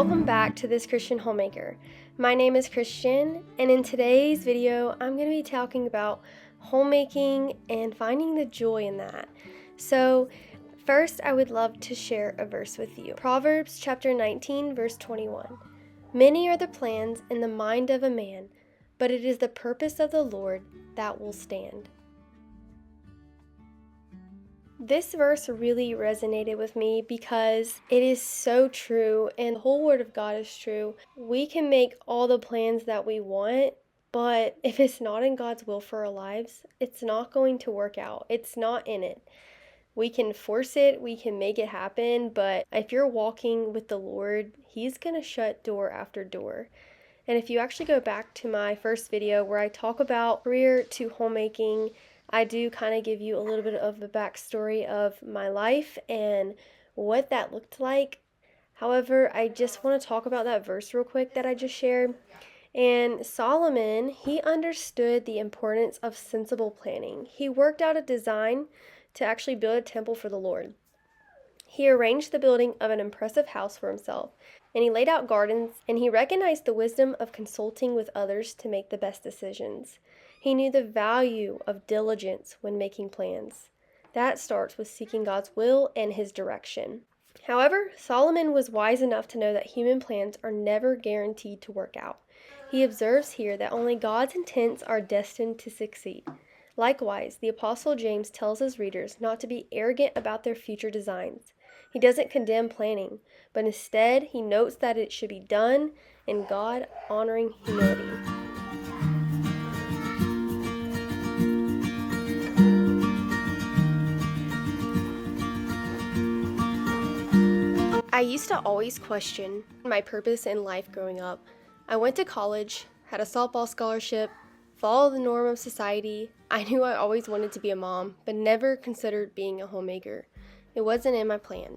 Welcome back to This Christian Homemaker. My name is Christian, and in today's video, I'm going to be talking about homemaking and finding the joy in that. So, first, I would love to share a verse with you. Proverbs chapter 19, verse 21. Many are the plans in the mind of a man, but it is the purpose of the Lord that will stand. This verse really resonated with me because it is so true, and the whole Word of God is true. We can make all the plans that we want, but if it's not in God's will for our lives, it's not going to work out. It's not in it. We can force it, we can make it happen, but if you're walking with the Lord, He's going to shut door after door. And if you actually go back to my first video where I talk about career to homemaking, I do kind of give you a little bit of the backstory of my life and what that looked like. However, I just want to talk about that verse real quick that I just shared. And Solomon, he understood the importance of sensible planning. He worked out a design to actually build a temple for the Lord. He arranged the building of an impressive house for himself, and he laid out gardens, and he recognized the wisdom of consulting with others to make the best decisions. He knew the value of diligence when making plans. That starts with seeking God's will and His direction. However, Solomon was wise enough to know that human plans are never guaranteed to work out. He observes here that only God's intents are destined to succeed. Likewise, the Apostle James tells his readers not to be arrogant about their future designs. He doesn't condemn planning, but instead he notes that it should be done in God-honoring humility. I used to always question my purpose in life growing up. I went to college, had a softball scholarship, followed the norm of society. I knew I always wanted to be a mom, but never considered being a homemaker. It wasn't in my plan.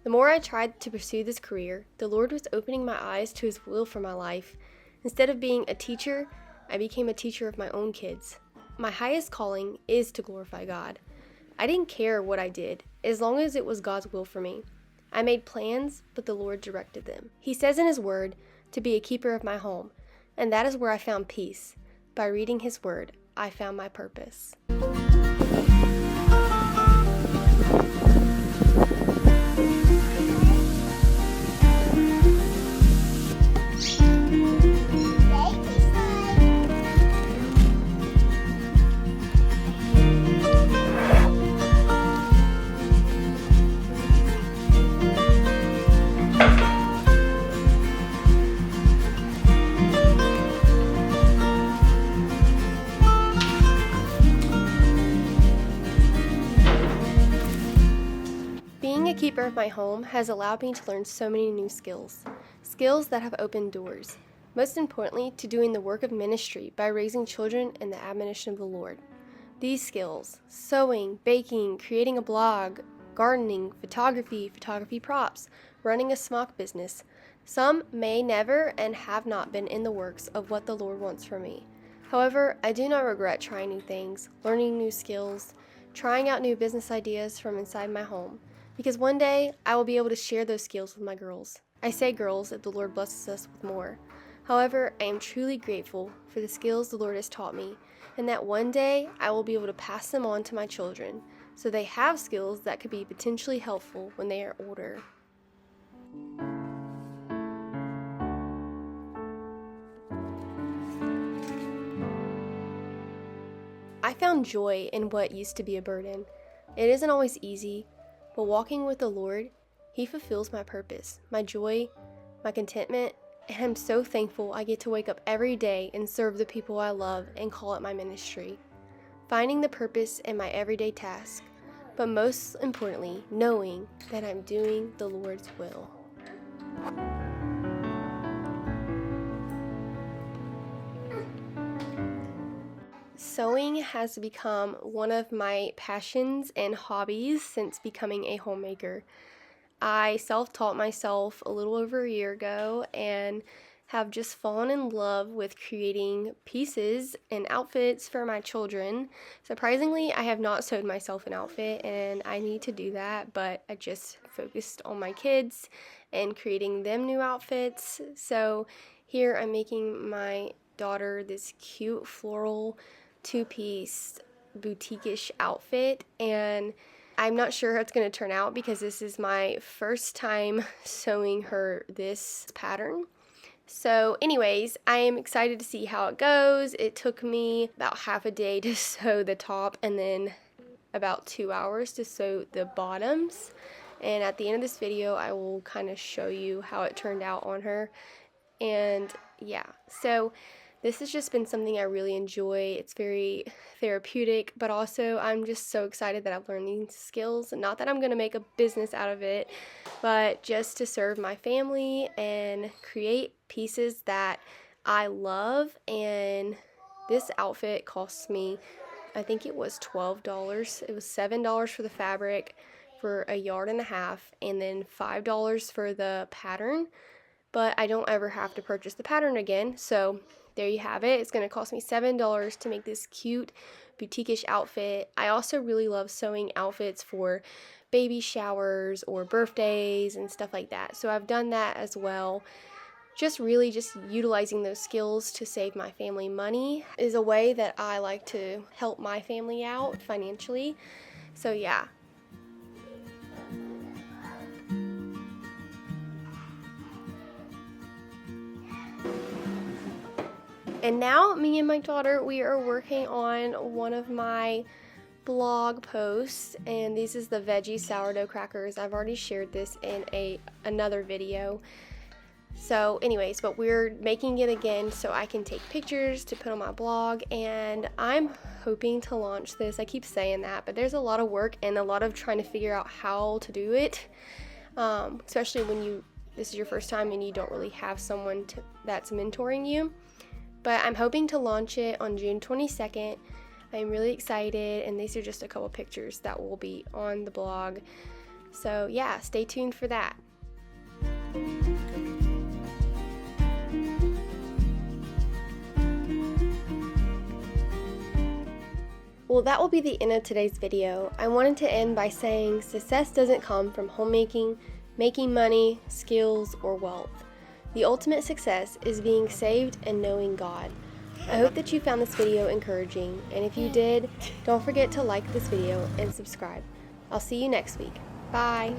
The more I tried to pursue this career, the Lord was opening my eyes to His will for my life. Instead of being a teacher, I became a teacher of my own kids. My highest calling is to glorify God. I didn't care what I did, as long as it was God's will for me. I made plans, but the Lord directed them. He says in His Word to be a keeper of my home, and that is where I found peace. By reading His Word, I found my purpose. Being a keeper of my home has allowed me to learn so many new skills that have opened doors, most importantly to doing the work of ministry by raising children in the admonition of the Lord. These skills, sewing, baking, creating a blog, gardening, photography props, running a smock business, some may never and have not been in the works of what the Lord wants for me. However, I do not regret trying new things, learning new skills, trying out new business ideas from inside my home. Because one day, I will be able to share those skills with my girls. I say girls if the Lord blesses us with more. However, I am truly grateful for the skills the Lord has taught me, and that one day, I will be able to pass them on to my children, so they have skills that could be potentially helpful when they are older. I found joy in what used to be a burden. It isn't always easy, but walking with the Lord, He fulfills my purpose, my joy, my contentment, and I'm so thankful I get to wake up every day and serve the people I love and call it my ministry. Finding the purpose in my everyday task, but most importantly, knowing that I'm doing the Lord's will. Sewing has become one of my passions and hobbies since becoming a homemaker. I self-taught myself a little over a year ago, and have just fallen in love with creating pieces and outfits for my children. Surprisingly, I have not sewed myself an outfit, and I need to do that, but I just focused on my kids and creating them new outfits. So here I'm making my daughter this cute floral two-piece boutique-ish outfit, and I'm not sure how it's going to turn out because this is my first time sewing her this pattern. So anyways, I am excited to see how it goes. It took me about half a day to sew the top and then about 2 hours to sew the bottoms. And at the end of this video, I will kind of show you how it turned out on her. And yeah, so this has just been something I really enjoy. It's very therapeutic, but also I'm just so excited that I've learned these skills. Not that I'm going to make a business out of it, but just to serve my family and create pieces that I love. And this outfit cost me, I think it was $12. It was $7 for the fabric for a yard and a half, and then $5 for the pattern. But I don't ever have to purchase the pattern again, so there you have it. It's going to cost me $7 to make this cute boutique-ish outfit. I also really love sewing outfits for baby showers or birthdays and stuff like that, so I've done that as well. Just really just utilizing those skills to save my family money is a way that I like to help my family out financially. So yeah. And now me and my daughter, we are working on one of my blog posts, and this is the veggie sourdough crackers. I've already shared this in another video. So anyways, but we're making it again so I can take pictures to put on my blog, and I'm hoping to launch this. I keep saying that, but there's a lot of work and a lot of trying to figure out how to do it, especially when this is your first time and you don't really have someone that's mentoring you. But I'm hoping to launch it on June 22nd. I'm really excited, and these are just a couple pictures that will be on the blog. So yeah, stay tuned for that. Well, that will be the end of today's video. I wanted to end by saying success doesn't come from homemaking, making money, skills, or wealth. The ultimate success is being saved and knowing God. I hope that you found this video encouraging, and if you did, don't forget to like this video and subscribe. I'll see you next week. Bye!